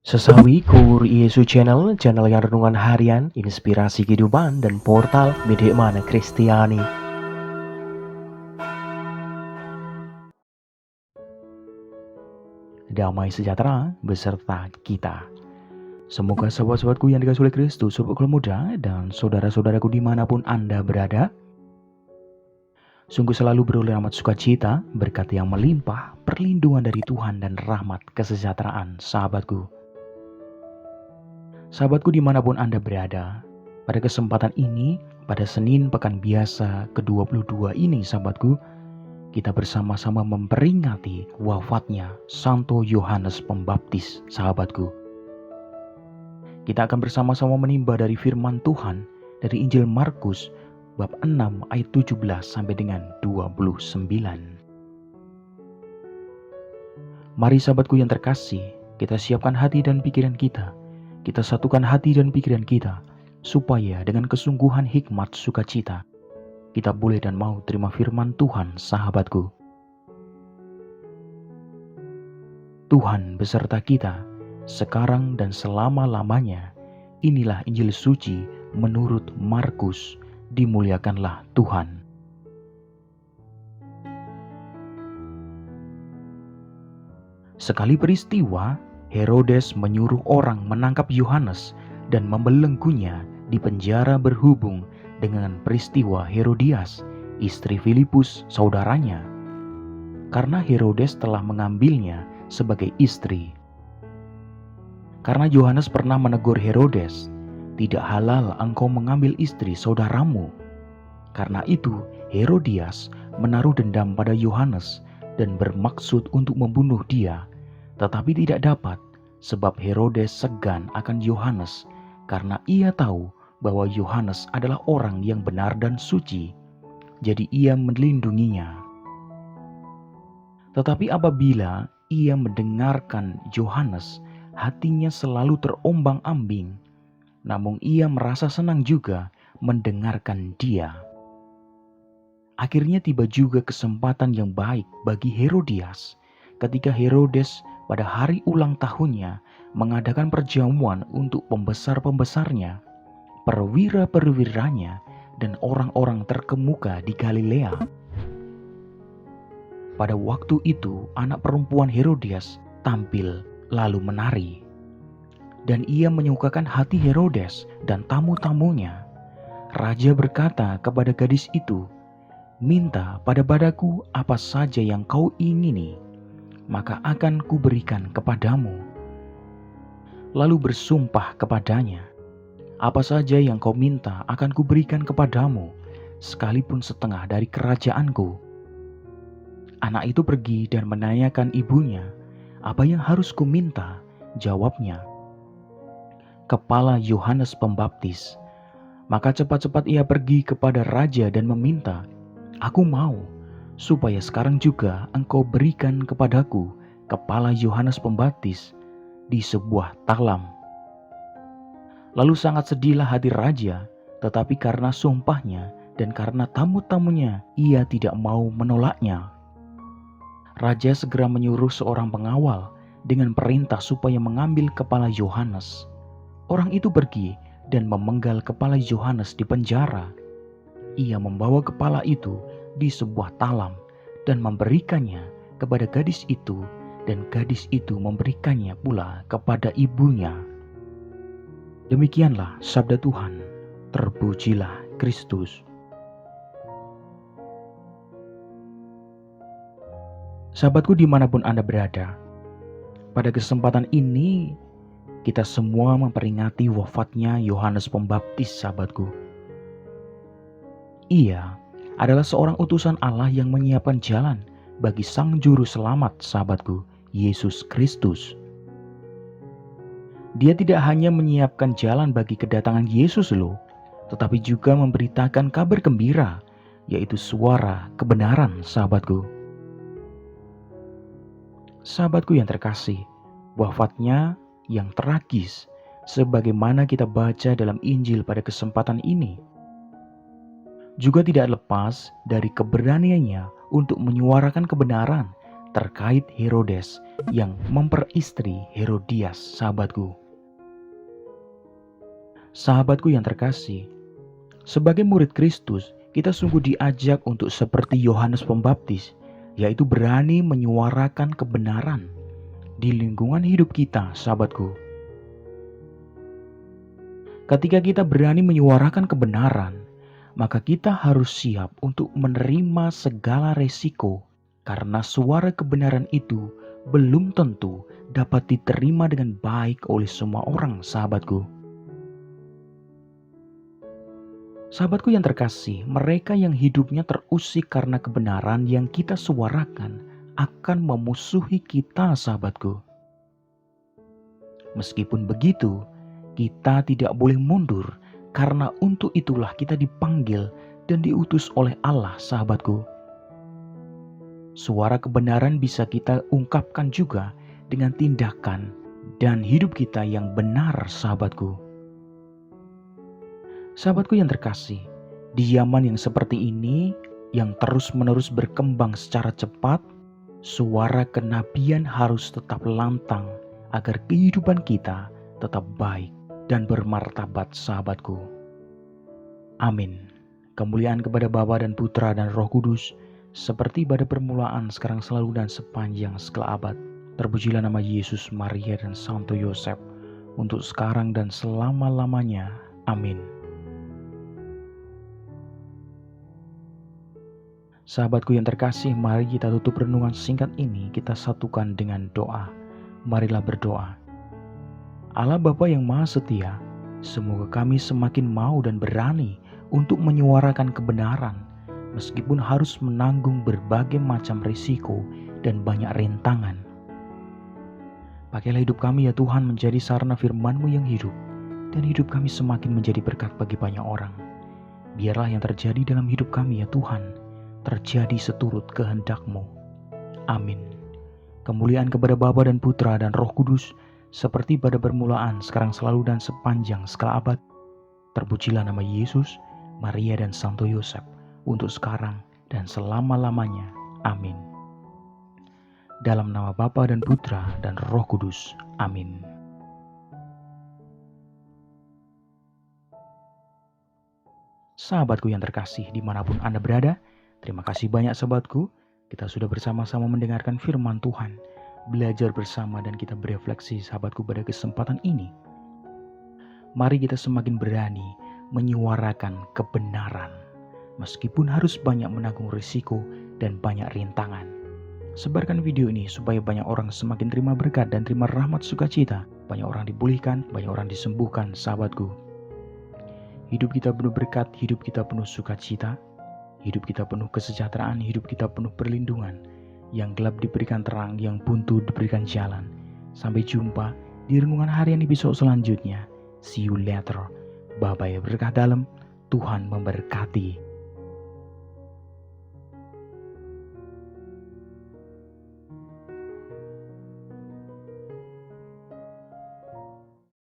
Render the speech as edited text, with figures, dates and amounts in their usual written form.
Sesawi Kur Yesus channel yang renungan harian, inspirasi kehidupan, dan portal Media Mana Kristiani. Damai sejahtera beserta kita. Semoga sahabat-sahabatku yang dikasihi oleh Kristus, sobat muda, dan saudara-saudaraku dimanapun Anda berada, sungguh selalu beroleh rahmat sukacita, berkat yang melimpah, perlindungan dari Tuhan dan rahmat kesejahteraan sahabatku. Sahabatku dimanapun Anda berada, pada kesempatan ini, pada Senin Pekan Biasa ke-22 ini sahabatku, kita bersama-sama memperingati wafatnya Santo Yohanes Pembaptis sahabatku. Kita akan bersama-sama menimba dari firman Tuhan dari Injil Markus bab 6 ayat 17 sampai dengan 29. Mari sahabatku yang terkasih, kita siapkan hati dan pikiran kita. Kita satukan hati dan pikiran kita, supaya dengan kesungguhan hikmat sukacita, kita boleh dan mau terima firman Tuhan sahabatku. Tuhan beserta kita, sekarang dan selama-lamanya. Inilah Injil suci menurut Markus, dimuliakanlah Tuhan. Sekali peristiwa, Herodes menyuruh orang menangkap Yohanes dan membelenggunya di penjara berhubung dengan peristiwa Herodias, istri Filipus saudaranya, karena Herodes telah mengambilnya sebagai istri. Karena Yohanes pernah menegur Herodes, "Tidak halal engkau mengambil istri saudaramu." Karena itu Herodias menaruh dendam pada Yohanes dan bermaksud untuk membunuh dia, tetapi tidak dapat, sebab Herodes segan akan Yohanes, karena ia tahu bahwa Yohanes adalah orang yang benar dan suci, jadi ia melindunginya. Tetapi apabila ia mendengarkan Yohanes, hatinya selalu terombang-ambing, namun ia merasa senang juga mendengarkan dia. Akhirnya tiba juga kesempatan yang baik bagi Herodias, ketika Herodes pada hari ulang tahunnya mengadakan perjamuan untuk pembesar-pembesarnya, perwira-perwiranya, dan orang-orang terkemuka di Galilea. Pada waktu itu anak perempuan Herodias tampil lalu menari, dan ia menyukakan hati Herodes dan tamu-tamunya. Raja berkata kepada gadis itu, "Minta padaku apa saja yang kau ingini, maka akan kuberikan kepadamu." Lalu bersumpah kepadanya, "Apa saja yang kau minta akan kuberikan kepadamu, sekalipun setengah dari kerajaanku." Anak itu pergi dan menanyakan ibunya, "Apa yang harus kuminta?" Jawabnya, "Kepala Yohanes Pembaptis." Maka cepat-cepat ia pergi kepada raja dan meminta, "Aku mau, supaya sekarang juga engkau berikan kepadaku kepala Yohanes Pembaptis di sebuah talam." Lalu sangat sedihlah hati raja, tetapi karena sumpahnya dan karena tamu-tamunya, ia tidak mau menolaknya. Raja segera menyuruh seorang pengawal dengan perintah supaya mengambil kepala Yohanes. Orang itu pergi dan memenggal kepala Yohanes di penjara. Ia membawa kepala itu di sebuah talam dan memberikannya kepada gadis itu, dan gadis itu memberikannya pula kepada ibunya. Demikianlah sabda Tuhan. Terpujilah Kristus. Sahabatku dimanapun Anda berada, pada kesempatan ini kita semua memperingati wafatnya Yohanes Pembaptis sahabatku. Ia adalah seorang utusan Allah yang menyiapkan jalan bagi Sang Juru Selamat sahabatku, Yesus Kristus. Dia tidak hanya menyiapkan jalan bagi kedatangan Yesus loh, tetapi juga memberitakan kabar gembira, yaitu suara kebenaran sahabatku. Sahabatku yang terkasih, wafatnya yang tragis sebagaimana kita baca dalam Injil pada kesempatan ini juga tidak lepas dari keberaniannya untuk menyuarakan kebenaran terkait Herodes yang memperistri Herodias, sahabatku. Sahabatku yang terkasih, sebagai murid Kristus, kita sungguh diajak untuk seperti Yohanes Pembaptis, yaitu berani menyuarakan kebenaran di lingkungan hidup kita, sahabatku. Ketika kita berani menyuarakan kebenaran, maka kita harus siap untuk menerima segala resiko, karena suara kebenaran itu belum tentu dapat diterima dengan baik oleh semua orang, sahabatku. Sahabatku yang terkasih, mereka yang hidupnya terusik karena kebenaran yang kita suarakan akan memusuhi kita, sahabatku. Meskipun begitu, kita tidak boleh mundur, karena untuk itulah kita dipanggil dan diutus oleh Allah, sahabatku. Suara kebenaran bisa kita ungkapkan juga dengan tindakan dan hidup kita yang benar, sahabatku. Sahabatku yang terkasih, di zaman yang seperti ini, yang terus-menerus berkembang secara cepat, suara kenabian harus tetap lantang agar kehidupan kita tetap baik dan bermartabat, sahabatku. Amin. Kemuliaan kepada Bapa dan Putra dan Roh Kudus, seperti pada permulaan, sekarang, selalu, dan sepanjang segala abad. Terpujilah nama Yesus, Maria, dan Santo Yosef, untuk sekarang dan selama-lamanya. Amin. Sahabatku yang terkasih, mari kita tutup renungan singkat ini, kita satukan dengan doa. Marilah berdoa. Allah Bapa yang Maha Setia, semoga kami semakin mau dan berani untuk menyuarakan kebenaran, meskipun harus menanggung berbagai macam risiko dan banyak rintangan. Pakailah hidup kami ya Tuhan menjadi sarana firman-Mu yang hidup, dan hidup kami semakin menjadi berkat bagi banyak orang. Biarlah yang terjadi dalam hidup kami ya Tuhan, terjadi seturut kehendak-Mu. Amin. Kemuliaan kepada Bapa dan Putra dan Roh Kudus, seperti pada permulaan, sekarang, selalu, dan sepanjang segala abad. Terpujilah nama Yesus, Maria, dan Santo Yosef, untuk sekarang dan selama-lamanya. Amin. Dalam nama Bapa dan Putra dan Roh Kudus. Amin. Sahabatku yang terkasih, dimanapun Anda berada, terima kasih banyak sahabatku. Kita sudah bersama-sama mendengarkan firman Tuhan, belajar bersama, dan kita berefleksi, sahabatku, pada kesempatan ini. Mari kita semakin berani menyuarakan kebenaran, meskipun harus banyak menanggung risiko dan banyak rintangan. Sebarkan video ini supaya banyak orang semakin terima berkat dan terima rahmat sukacita. Banyak orang dipulihkan, banyak orang disembuhkan, sahabatku. Hidup kita penuh berkat, hidup kita penuh sukacita, hidup kita penuh kesejahteraan, hidup kita penuh perlindungan. Yang gelap diberikan terang, yang buntu diberikan jalan. Sampai jumpa di renungan harian episode selanjutnya. See you later. Bye-bye, berkah dalam. Tuhan memberkati.